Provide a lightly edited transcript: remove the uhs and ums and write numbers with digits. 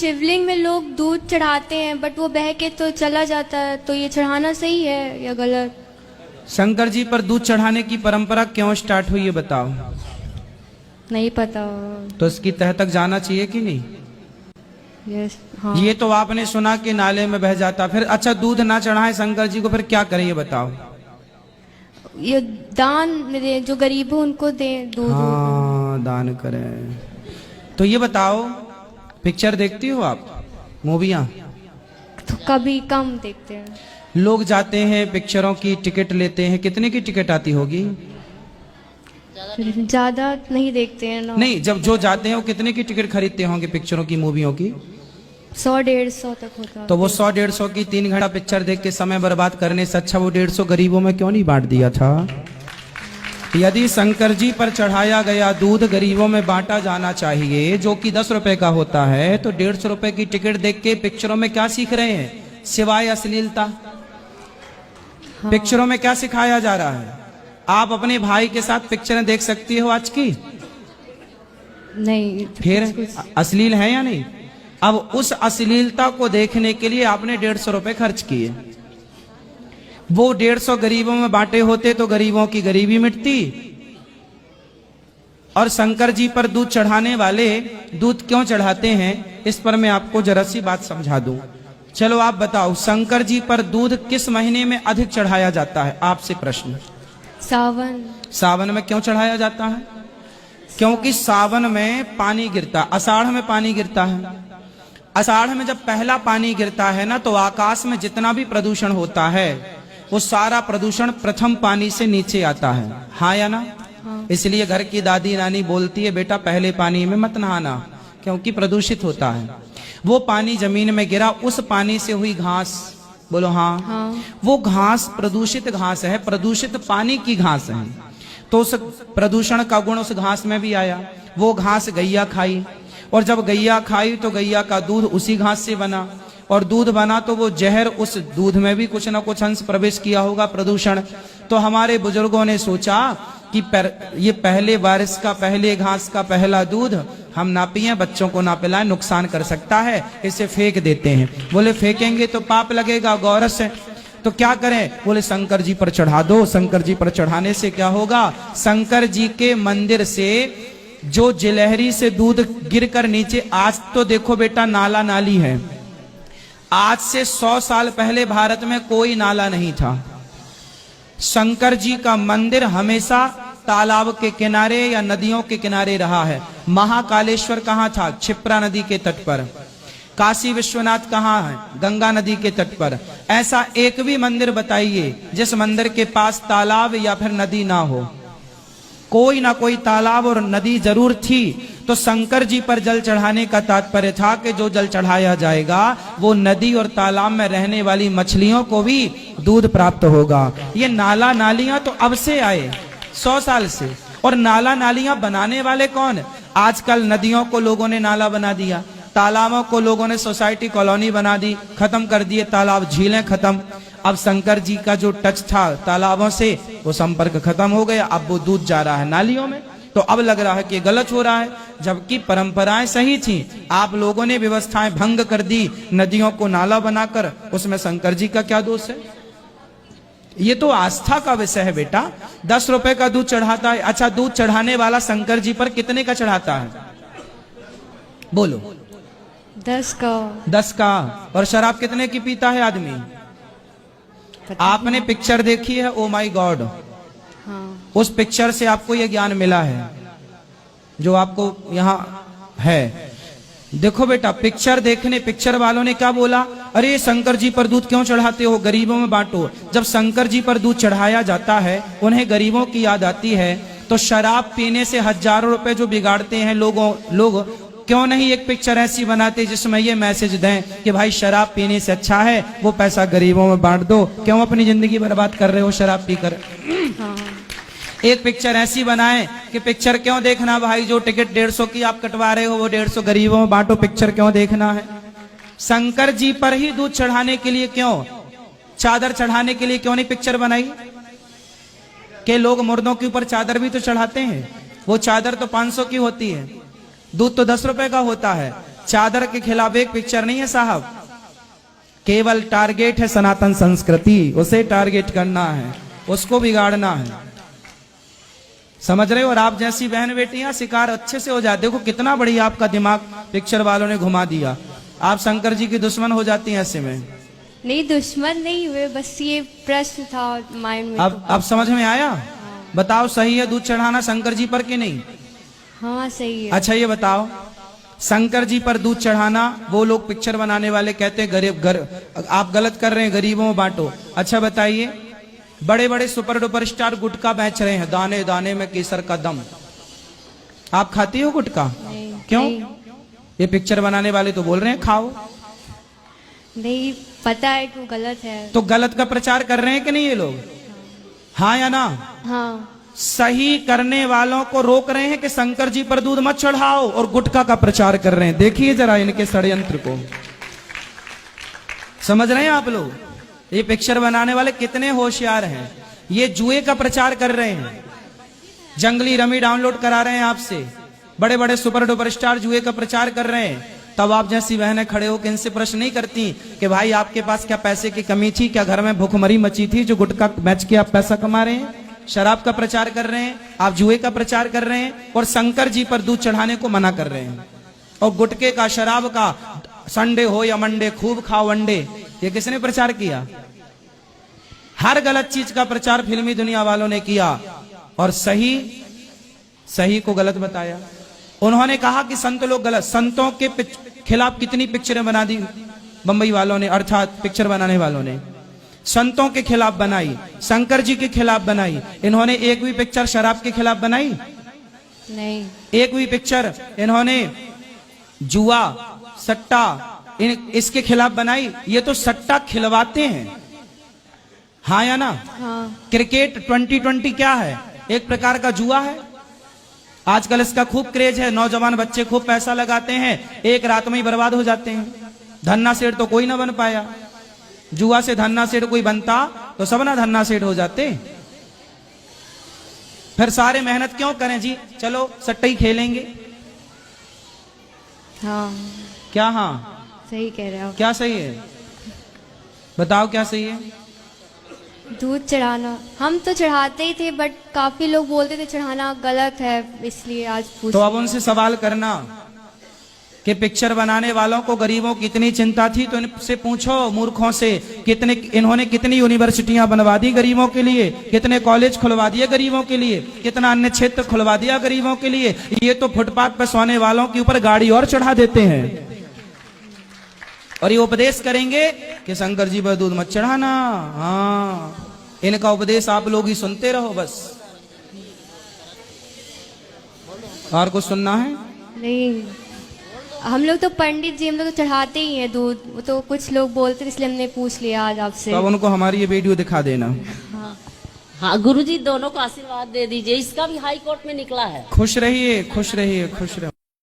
शिवलिंग में लोग दूध चढ़ाते हैं बट वो बह के तो चला जाता है, तो ये चढ़ाना सही है या गलत? शंकर जी पर दूध चढ़ाने की परंपरा क्यों स्टार्ट हुई, ये बताओ। नहीं पता। तो इसकी तह तक जाना चाहिए कि नहीं? यस, हाँ। ये तो आपने सुना कि नाले में बह जाता, फिर अच्छा दूध ना चढ़ाए शंकर जी को, फिर क्या करें ये बताओ। ये दान में दे, जो गरीब हो उनको दे दूध। हाँ, दान करें। तो ये बताओ, पिक्चर देखती हो आप, मूवियाँ? तो कभी कम देखते हैं। लोग जाते हैं पिक्चरों की टिकट लेते हैं, कितने की टिकट आती होगी? ज्यादा नहीं देखते हैं ना। नहीं, जब जो जाते हैं वो कितने की टिकट खरीदते होंगे पिक्चरों की, मूवियों की? 100-150 तक होता है। तो वो 100-150 की 3 घंटा पिक्चर देख के समय बर्बाद करने से अच्छा वो 150 गरीबों में क्यों नहीं बांट दिया था? यदि शंकर जी पर चढ़ाया गया दूध गरीबों में बांटा जाना चाहिए, जो कि 10 रुपए का होता है, तो 150 रुपए की टिकट देख के पिक्चरों में क्या सीख रहे हैं सिवाय अश्लीलता? हाँ। पिक्चरों में क्या सिखाया जा रहा है? आप अपने भाई के साथ पिक्चरें देख सकती हो आज की? नहीं। फिर अश्लील है या नहीं? अब उस अश्लीलता को देखने के लिए आपने 150 रुपए खर्च किए, वो 150 गरीबों में बांटे होते तो गरीबों की गरीबी मिटती। और शंकर जी पर दूध चढ़ाने वाले दूध क्यों चढ़ाते हैं, इस पर मैं आपको जरा सी बात समझा दूं। चलो आप बताओ, शंकर जी पर दूध किस महीने में अधिक चढ़ाया जाता है? आपसे प्रश्न। सावन। सावन में क्यों चढ़ाया जाता है? क्योंकि सावन में पानी गिरता, आषाढ़ में पानी गिरता है। आषाढ़ में जब पहला पानी गिरता है ना, तो आकाश में जितना भी प्रदूषण होता है वो सारा प्रदूषण प्रथम पानी से नीचे आता है, हाँ या ना? हाँ। इसलिए घर की दादी नानी बोलती है, बेटा पहले पानी में मत नहाना क्योंकि प्रदूषित होता है। वो पानी जमीन में गिरा, उस पानी से हुई घास, बोलो हाँ, हाँ। वो घास प्रदूषित घास है, प्रदूषित पानी की घास है। तो उस प्रदूषण का गुण उस घास में भी आया। वो घास गैया खाई, और जब गैया खाई तो गैया का दूध उसी घास से बना, और दूध बना तो वो जहर उस दूध में भी कुछ ना कुछ अंश प्रवेश किया होगा, प्रदूषण। तो हमारे बुजुर्गों ने सोचा कि ये पहले बारिश का, पहले घास का पहला दूध हम ना पिए, बच्चों को ना पिलाएं, नुकसान कर सकता है, इसे फेंक देते हैं। बोले फेंकेंगे तो पाप लगेगा, गौरस है, तो क्या करें? बोले शंकर जी पर चढ़ा दो। शंकर जी पर चढ़ाने से क्या होगा? शंकर जी के मंदिर से जो जिलहरी से दूध गिरकर नीचे, आज तो देखो बेटा नाला नाली है, आज से 100 साल पहले भारत में कोई नाला नहीं था। शंकर जी का मंदिर हमेशा तालाब के किनारे या नदियों के किनारे रहा है। महाकालेश्वर कहाँ था? क्षिप्रा नदी के तट पर। काशी विश्वनाथ कहाँ है? गंगा नदी के तट पर। ऐसा एक भी मंदिर बताइए जिस मंदिर के पास तालाब या फिर नदी ना हो। कोई ना कोई तालाब और नदी जरूर थी। तो शंकर जी पर जल चढ़ाने का तात्पर्य था कि जो जल चढ़ाया जाएगा वो नदी और तालाब में रहने वाली मछलियों को भी दूध प्राप्त होगा। ये नाला नालियां तो अब से आए, 100 साल से। और नाला नालियां बनाने वाले कौन? आजकल नदियों को लोगों ने नाला बना दिया, तालाबों को लोगों ने सोसाइटी कॉलोनी बना दी, खत्म कर दिए तालाब, झीलें खत्म। अब शंकर जी का जो टच था तालाबों से, वो संपर्क खत्म हो गया, अब वो दूध जा रहा है नालियों में। तो अब लग रहा है कि गलत हो रहा है, जबकि परंपराएं सही थी। आप लोगों ने व्यवस्थाएं भंग कर दी, नदियों को नाला बनाकर, उसमें शंकर जी का क्या दोष है? ये तो आस्था का विषय है बेटा। 10 रुपए का दूध चढ़ाता है। अच्छा, दूध चढ़ाने वाला शंकर जी पर कितने का चढ़ाता है? बोलो। 10 का। 10 का। और शराब कितने की पीता है आदमी? आपने पिक्चर देखी है ओ माई गॉड? हाँ। उस पिक्चर से आपको यह ज्ञान मिला है जो आपको यहाँ है। देखो बेटा, पिक्चर देखने, पिक्चर वालों ने क्या बोला? अरे शंकर जी पर दूध क्यों चढ़ाते हो, गरीबों में बांटो। जब शंकर जी पर दूध चढ़ाया जाता है, उन्हें गरीबों की याद आती है। तो शराब पीने से हजारों रुपए जो बिगाड़ते हैं लोग क्यों नहीं एक पिक्चर ऐसी बनाते जिसमें ये मैसेज दें कि भाई शराब पीने से अच्छा है वो पैसा गरीबों में बांट दो। क्यों अपनी जिंदगी बर्बाद कर रहे हो शराब पीकर? हाँ। एक पिक्चर ऐसी बनाएं कि पिक्चर क्यों देखना भाई, जो टिकट 150 की आप कटवा रहे हो वो 150 गरीबों में बांटो, पिक्चर क्यों देखना है? शंकर जी पर ही दूध चढ़ाने के लिए क्यों, चादर चढ़ाने के लिए क्यों नहीं पिक्चर बनाई? कि लोग मुर्दों के ऊपर चादर भी तो चढ़ाते हैं, वो चादर तो 500 की होती है, दूध तो 10 रुपए का होता है। चादर के खिलाफ एक पिक्चर नहीं है साहब, केवल टारगेट है सनातन संस्कृति, उसे टारगेट करना है, उसको बिगाड़ना है, समझ रहे हो। और आप जैसी बहन बेटियां शिकार अच्छे से हो जाए। देखो कितना बढ़िया आपका दिमाग पिक्चर वालों ने घुमा दिया। आप शंकर जी की दुश्मन हो जाती हैं ऐसे में। नहीं, दुश्मन नहीं हुए, बस ये प्रश्न था माइंड में। अब समझ में आया? बताओ सही है दूध चढ़ाना शंकर जी पर कि नहीं? हाँ सही है। अच्छा ये बताओ, शंकर जी पर दूध चढ़ाना वो लोग पिक्चर बनाने वाले कहते हैं गरीब आप गलत कर रहे हैं, गरीबों में बांटो। अच्छा बताइए, बड़े बड़े सुपर डुपर स्टार गुटखा बेच रहे हैं, दाने दाने में केसर का दम। आप खाती हो गुटखा? नहीं। क्यों? नहीं, ये पिक्चर बनाने वाले तो बोल रहे हैं खाओ। नहीं पता है कि वो गलत है। तो गलत का प्रचार कर रहे हैं कि नहीं ये लोग? हाँ या ना? हाँ। सही करने वालों को रोक रहे हैं कि शंकर जी पर दूध मत चढ़ाओ, और गुटखा का प्रचार कर रहे हैं। देखिए जरा इनके षड्यंत्र को, समझ रहे हैं आप लोग? ये पिक्चर बनाने वाले कितने होशियार हैं। ये जुए का प्रचार कर रहे हैं, जंगली रमी डाउनलोड करा रहे हैं आपसे, बड़े बड़े सुपर डुपर स्टार जुए का प्रचार कर रहे हैं। तब आप जैसी बहनें खड़े होकर इनसे प्रश्न नहीं करती कि भाई आपके पास क्या पैसे की कमी थी, क्या घर में भूखमरी मची थी जो गुटखा बेच के आप पैसा कमा रहे हैं? शराब का प्रचार कर रहे हैं, आप जुए का प्रचार कर रहे हैं, और शंकर जी पर दूध चढ़ाने को मना कर रहे हैं। और गुटके का, शराब का, संडे हो या मंडे खूब खाओ अंडे, ये किसने प्रचार किया? हर गलत चीज का प्रचार फिल्मी दुनिया वालों ने किया, और सही को गलत बताया। उन्होंने कहा कि संत लोग गलत, संतों के खिलाफ कितनी पिक्चरें बना दी बंबई वालों ने, अर्थात पिक्चर बनाने वालों ने। संतों के खिलाफ बनाई, शंकर जी के खिलाफ बनाई। इन्होंने एक भी पिक्चर शराब के खिलाफ बनाई? नहीं। एक भी पिक्चर इन्होंने जुआ, सट्टा, इसके खिलाफ बनाई? ये तो सट्टा खिलवाते हैं, हाँ या ना? हाँ। क्रिकेट 2020 क्या है? एक प्रकार का जुआ है। आजकल इसका खूब क्रेज है, नौजवान बच्चे खूब पैसा लगाते हैं, एक रात में ही बर्बाद हो जाते हैं। धन्ना सेठ तो कोई ना बन पाया, जुआ से धन्ना सेठ कोई बनता तो सब ना धन्ना सेठ हो जाते। फिर सारे मेहनत क्यों करें जी, चलो सट्टा ही खेलेंगे। हाँ क्या? हाँ सही कह रहे हो। क्या सही है? बताओ क्या सही है? दूध चढ़ाना हम तो चढ़ाते ही थे, बट काफी लोग बोलते थे चढ़ाना गलत है, इसलिए आज पूछ। तो अब उनसे सवाल करना कि पिक्चर बनाने वालों को गरीबों की इतनी चिंता थी, तो इनसे पूछो मूर्खों से, इन्होंने कितनी यूनिवर्सिटियां बनवा दी गरीबों के लिए, कितने कॉलेज खुलवा दिए गरीबों के लिए, कितना अन्य क्षेत्र खुलवा दिया गरीबों के लिए। ये तो फुटपाथ पर सोने वालों के ऊपर गाड़ी और चढ़ा देते हैं, और ये उपदेश करेंगे कि शंकर जी पर दूध मत चढ़ाना। हाँ, इनका उपदेश आप लोग ही सुनते रहो बस, और कुछ सुनना है? नहीं, हम लोग तो पंडित जी, हम लोग तो चढ़ाते ही हैं दूध। वो तो कुछ लोग बोलते थे, इसलिए हमने पूछ लिया आज आपसे। तो अब उनको हमारी ये वीडियो दिखा देना। हाँ। हाँ गुरुजी दोनों को आशीर्वाद दे दीजिए, इसका भी हाई कोर्ट में निकला है। खुश रहिए, खुश रहिए, खुश रहो।